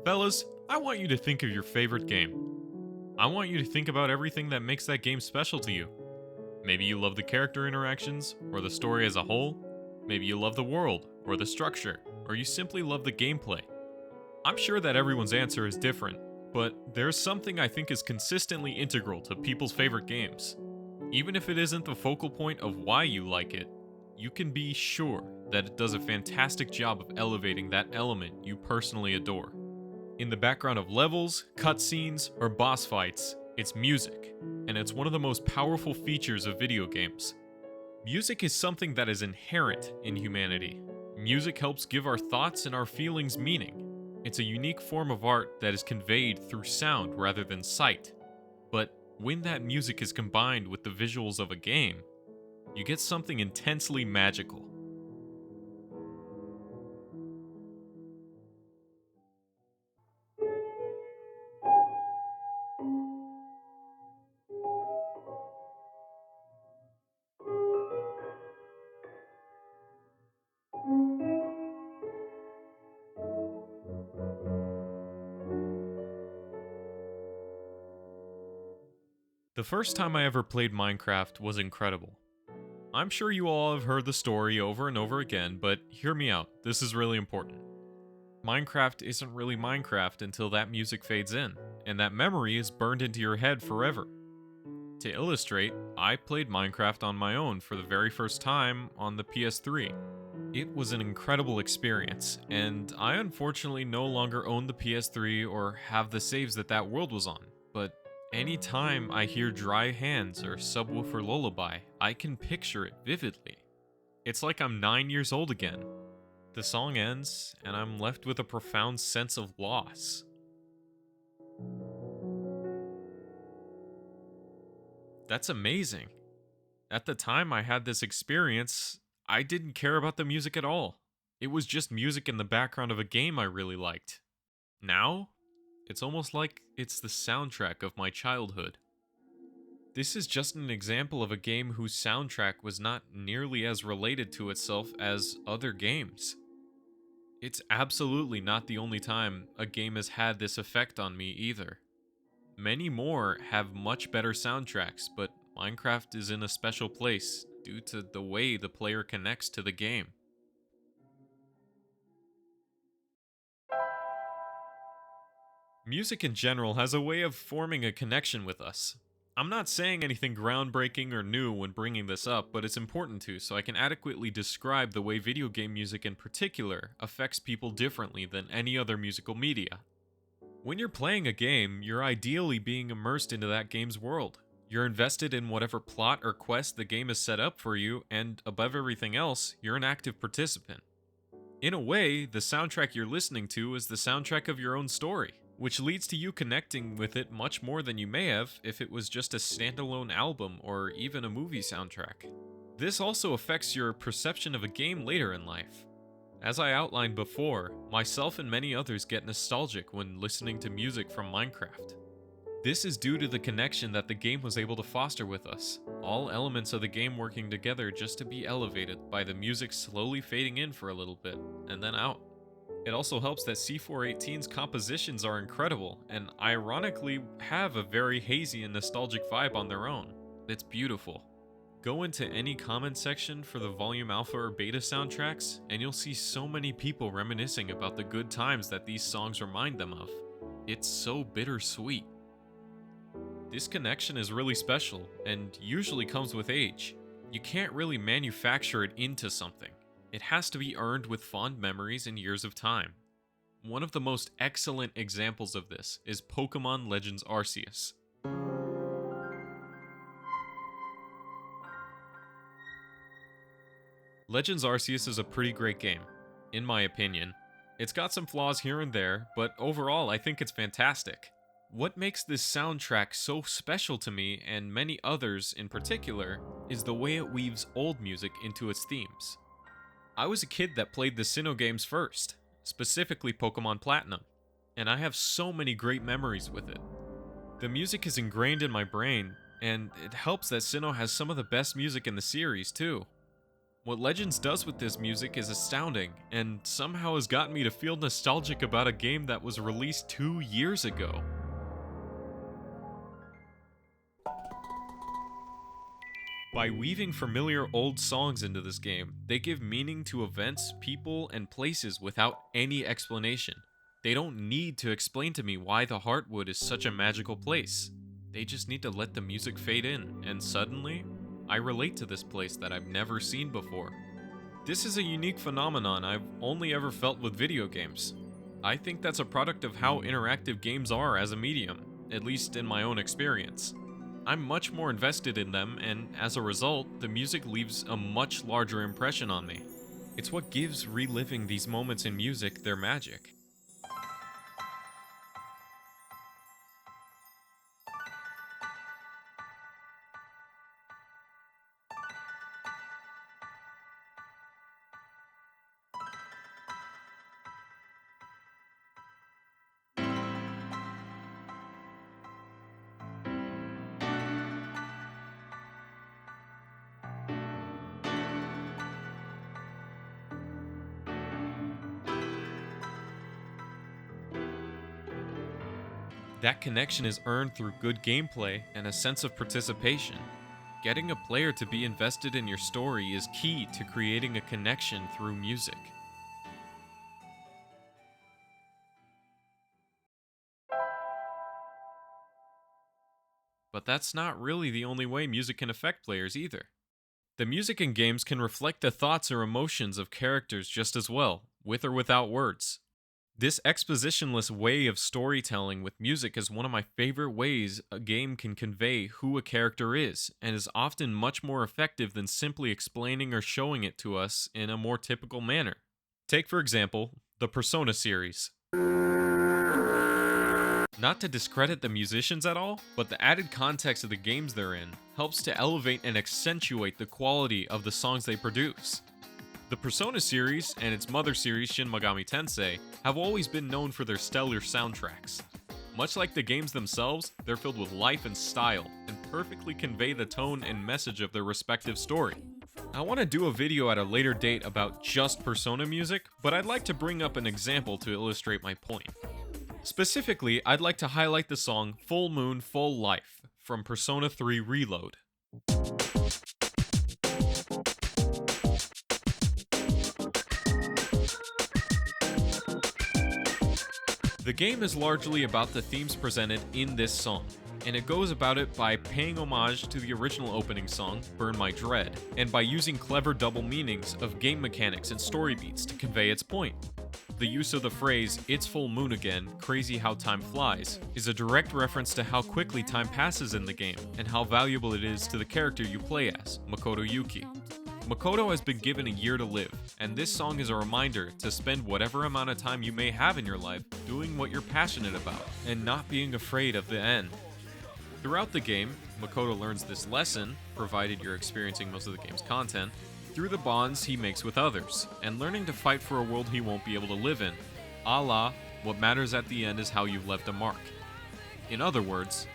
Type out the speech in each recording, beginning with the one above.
Fellas, I want you to think of your favorite game. I want you to think about everything that makes that game special to you. Maybe you love the character interactions, or the story as a whole. Maybe you love the world, or the structure, or you simply love the gameplay. I'm sure that everyone's answer is different, but there's something I think is consistently integral to people's favorite games. Even if it isn't the focal point of why you like it, you can be sure that it does a fantastic job of elevating that element you personally adore. In the background of levels, cutscenes, or boss fights, it's music, and it's one of the most powerful features of video games. Music is something that is inherent in humanity. Music helps give our thoughts and our feelings meaning. It's a unique form of art that is conveyed through sound rather than sight. But when that music is combined with the visuals of a game, you get something intensely magical. The first time I ever played Minecraft was incredible. I'm sure you all have heard the story over and over again, but hear me out, this is really important. Minecraft isn't really Minecraft until that music fades in, and that memory is burned into your head forever. To illustrate, I played Minecraft on my own for the very first time on the PS3. It was an incredible experience, and I unfortunately no longer own the PS3 or have the saves that world was on, but anytime I hear Dry Hands or Subwoofer Lullaby, I can picture it vividly. It's like I'm 9 years old again. The song ends, and I'm left with a profound sense of loss. That's amazing. At the time I had this experience, I didn't care about the music at all. It was just music in the background of a game I really liked. Now, it's almost like it's the soundtrack of my childhood. This is just an example of a game whose soundtrack was not nearly as related to itself as other games. It's absolutely not the only time a game has had this effect on me either. Many more have much better soundtracks, but Minecraft is in a special place due to the way the player connects to the game. Music in general has a way of forming a connection with us. I'm not saying anything groundbreaking or new when bringing this up, but it's important to so I can adequately describe the way video game music in particular affects people differently than any other musical media. When you're playing a game, you're ideally being immersed into that game's world. You're invested in whatever plot or quest the game has set up for you, and above everything else, you're an active participant. In a way, the soundtrack you're listening to is the soundtrack of your own story, which leads to you connecting with it much more than you may have if it was just a standalone album or even a movie soundtrack. This also affects your perception of a game later in life. As I outlined before, myself and many others get nostalgic when listening to music from Minecraft. This is due to the connection that the game was able to foster with us, all elements of the game working together just to be elevated by the music slowly fading in for a little bit, and then out. It also helps that C418's compositions are incredible, and ironically have a very hazy and nostalgic vibe on their own. It's beautiful. Go into any comment section for the Volume Alpha or Beta soundtracks, and you'll see so many people reminiscing about the good times that these songs remind them of. It's so bittersweet. This connection is really special, and usually comes with age. You can't really manufacture it into something. It has to be earned with fond memories and years of time. One of the most excellent examples of this is Pokemon Legends Arceus. Legends Arceus is a pretty great game, in my opinion. It's got some flaws here and there, but overall I think it's fantastic. What makes this soundtrack so special to me, and many others in particular, is the way it weaves old music into its themes. I was a kid that played the Sinnoh games first, specifically Pokemon Platinum, and I have so many great memories with it. The music is ingrained in my brain, and it helps that Sinnoh has some of the best music in the series too. What Legends does with this music is astounding, and somehow has gotten me to feel nostalgic about a game that was released 2 years ago. By weaving familiar old songs into this game, they give meaning to events, people, and places without any explanation. They don't need to explain to me why the Heartwood is such a magical place. They just need to let the music fade in, and suddenly, I relate to this place that I've never seen before. This is a unique phenomenon I've only ever felt with video games. I think that's a product of how interactive games are as a medium, at least in my own experience. I'm much more invested in them, and as a result, the music leaves a much larger impression on me. It's what gives reliving these moments in music their magic. That connection is earned through good gameplay and a sense of participation. Getting a player to be invested in your story is key to creating a connection through music. But that's not really the only way music can affect players either. The music in games can reflect the thoughts or emotions of characters just as well, with or without words. This expositionless way of storytelling with music is one of my favorite ways a game can convey who a character is, and is often much more effective than simply explaining or showing it to us in a more typical manner. Take, for example, the Persona series. Not to discredit the musicians at all, but the added context of the games they're in helps to elevate and accentuate the quality of the songs they produce. The Persona series and its mother series Shin Megami Tensei have always been known for their stellar soundtracks. Much like the games themselves, they're filled with life and style, and perfectly convey the tone and message of their respective story. I want to do a video at a later date about just Persona music, but I'd like to bring up an example to illustrate my point. Specifically, I'd like to highlight the song Full Moon, Full Life from Persona 3 Reload. The game is largely about the themes presented in this song, and it goes about it by paying homage to the original opening song, Burn My Dread, and by using clever double meanings of game mechanics and story beats to convey its point. The use of the phrase, "It's full moon again, crazy how time flies," is a direct reference to how quickly time passes in the game, and how valuable it is to the character you play as, Makoto Yuki. Makoto has been given a year to live, and this song is a reminder to spend whatever amount of time you may have in your life doing what you're passionate about, and not being afraid of the end. Throughout the game, Makoto learns this lesson, provided you're experiencing most of the game's content, through the bonds he makes with others, and learning to fight for a world he won't be able to live in. A la, what matters at the end is how you've left a mark. In other words,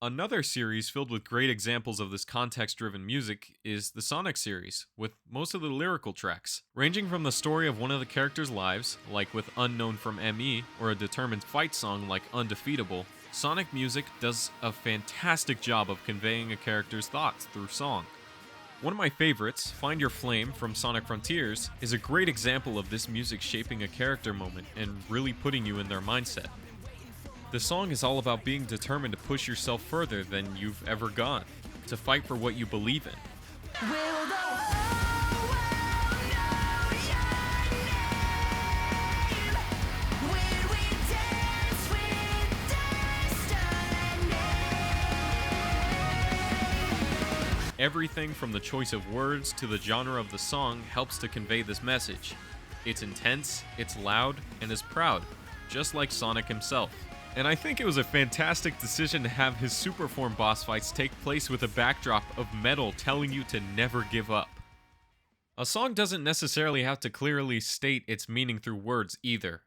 another series filled with great examples of this context-driven music is the Sonic series, with most of the lyrical tracks. Ranging from the story of one of the characters' lives, like with Unknown from ME, or a determined fight song like Undefeatable, Sonic music does a fantastic job of conveying a character's thoughts through song. One of my favorites, Find Your Flame from Sonic Frontiers, is a great example of this music shaping a character moment and really putting you in their mindset. The song is all about being determined to push yourself further than you've ever gone, to fight for what you believe in. Everything from the choice of words to the genre of the song helps to convey this message. It's intense, it's loud, and is proud, just like Sonic himself. And I think it was a fantastic decision to have his Superform boss fights take place with a backdrop of metal telling you to never give up. A song doesn't necessarily have to clearly state its meaning through words either.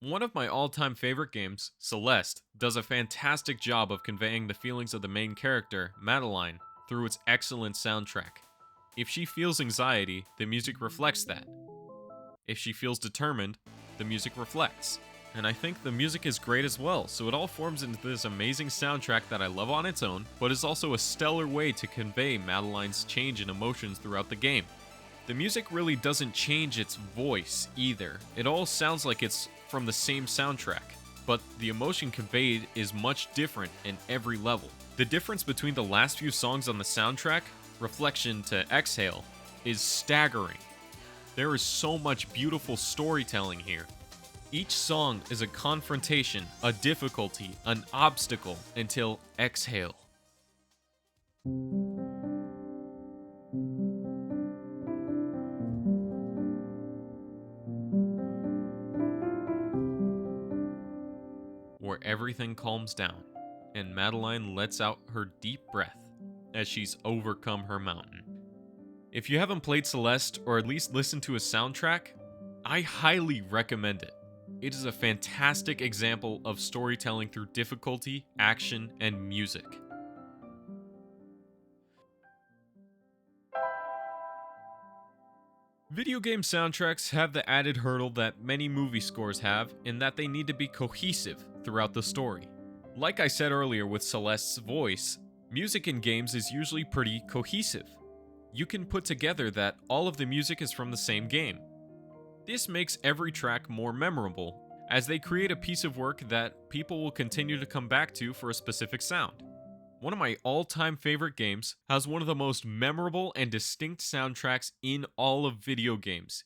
One of my all-time favorite games, Celeste, does a fantastic job of conveying the feelings of the main character, Madeline, through its excellent soundtrack. If she feels anxiety, the music reflects that. If she feels determined, the music reflects. And I think the music is great as well, so it all forms into this amazing soundtrack that I love on its own, but is also a stellar way to convey Madeline's change in emotions throughout the game. The music really doesn't change its voice either. It all sounds like it's from the same soundtrack, but the emotion conveyed is much different in every level. The difference between the last few songs on the soundtrack, Reflection to Exhale, is staggering. There is so much beautiful storytelling here. Each song is a confrontation, a difficulty, an obstacle, until exhale. Where everything calms down, and Madeline lets out her deep breath as she's overcome her mountain. If you haven't played Celeste, or at least listened to a soundtrack, I highly recommend it. It is a fantastic example of storytelling through difficulty, action, and music. Video game soundtracks have the added hurdle that many movie scores have, in that they need to be cohesive throughout the story. Like I said earlier with Celeste's voice, music in games is usually pretty cohesive. You can put together that all of the music is from the same game. This makes every track more memorable, as they create a piece of work that people will continue to come back to for a specific sound. One of my all-time favorite games has one of the most memorable and distinct soundtracks in all of video games.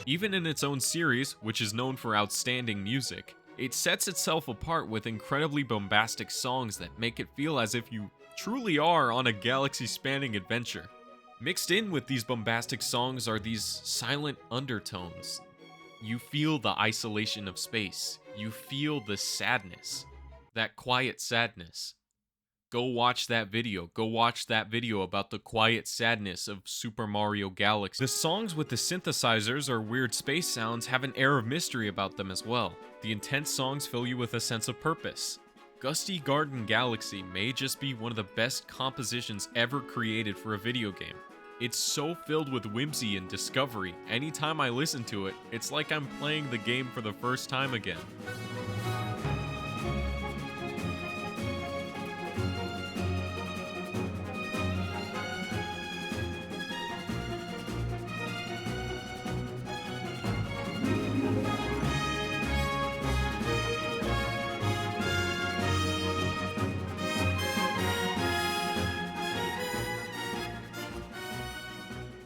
Even in its own series, which is known for outstanding music, it sets itself apart with incredibly bombastic songs that make it feel as if you truly are on a galaxy-spanning adventure. Mixed in with these bombastic songs are these silent undertones. You feel the isolation of space. You feel the sadness. That quiet sadness. Go watch that video. Go watch that video about the quiet sadness of Super Mario Galaxy. The songs with the synthesizers or weird space sounds have an air of mystery about them as well. The intense songs fill you with a sense of purpose. Gusty Garden Galaxy may just be one of the best compositions ever created for a video game. It's so filled with whimsy and discovery. Anytime I listen to it, it's like I'm playing the game for the first time again.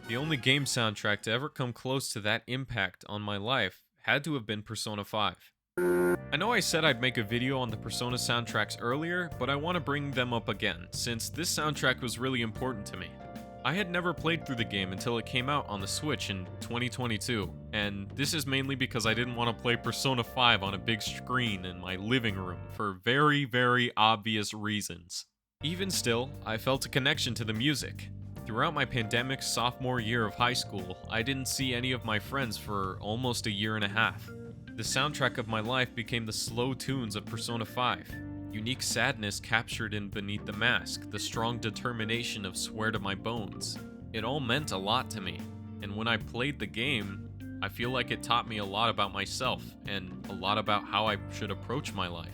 The only game soundtrack to ever come close to that impact on my life had to have been Persona 5. I know I said I'd make a video on the Persona soundtracks earlier, but I want to bring them up again, since this soundtrack was really important to me. I had never played through the game until it came out on the Switch in 2022, and this is mainly because I didn't want to play Persona 5 on a big screen in my living room for very, very obvious reasons. Even still, I felt a connection to the music. Throughout my pandemic sophomore year of high school, I didn't see any of my friends for almost a year and a half. The soundtrack of my life became the slow tunes of Persona 5. Unique sadness captured in Beneath the Mask, the strong determination of Swear to My Bones. It all meant a lot to me, and when I played the game, I feel like it taught me a lot about myself, and a lot about how I should approach my life.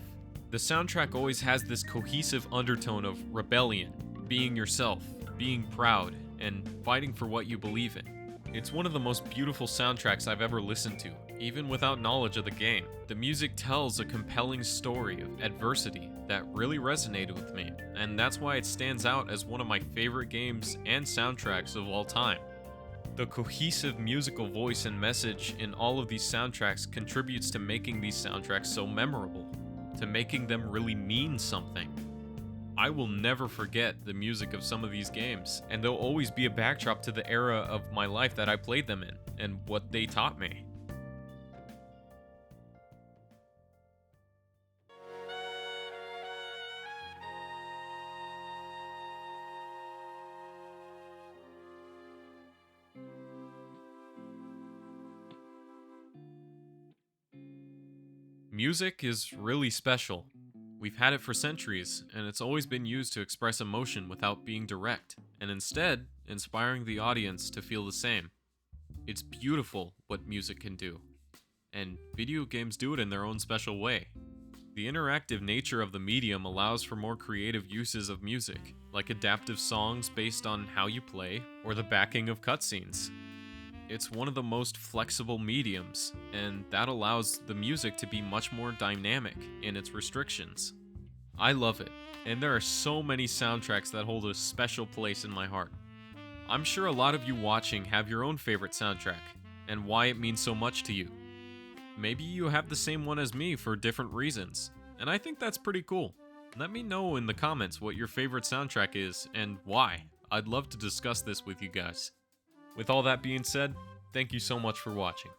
The soundtrack always has this cohesive undertone of rebellion, being yourself, being proud, and fighting for what you believe in. It's one of the most beautiful soundtracks I've ever listened to, even without knowledge of the game. The music tells a compelling story of adversity that really resonated with me, and that's why it stands out as one of my favorite games and soundtracks of all time. The cohesive musical voice and message in all of these soundtracks contributes to making these soundtracks so memorable, to making them really mean something. I will never forget the music of some of these games, and they'll always be a backdrop to the era of my life that I played them in, and what they taught me. Music is really special. We've had it for centuries, and it's always been used to express emotion without being direct, and instead, inspiring the audience to feel the same. It's beautiful what music can do, and video games do it in their own special way. The interactive nature of the medium allows for more creative uses of music, like adaptive songs based on how you play, or the backing of cutscenes. It's one of the most flexible mediums, and that allows the music to be much more dynamic in its restrictions. I love it, and there are so many soundtracks that hold a special place in my heart. I'm sure a lot of you watching have your own favorite soundtrack, and why it means so much to you. Maybe you have the same one as me for different reasons, and I think that's pretty cool. Let me know in the comments what your favorite soundtrack is, and why. I'd love to discuss this with you guys. With all that being said, thank you so much for watching.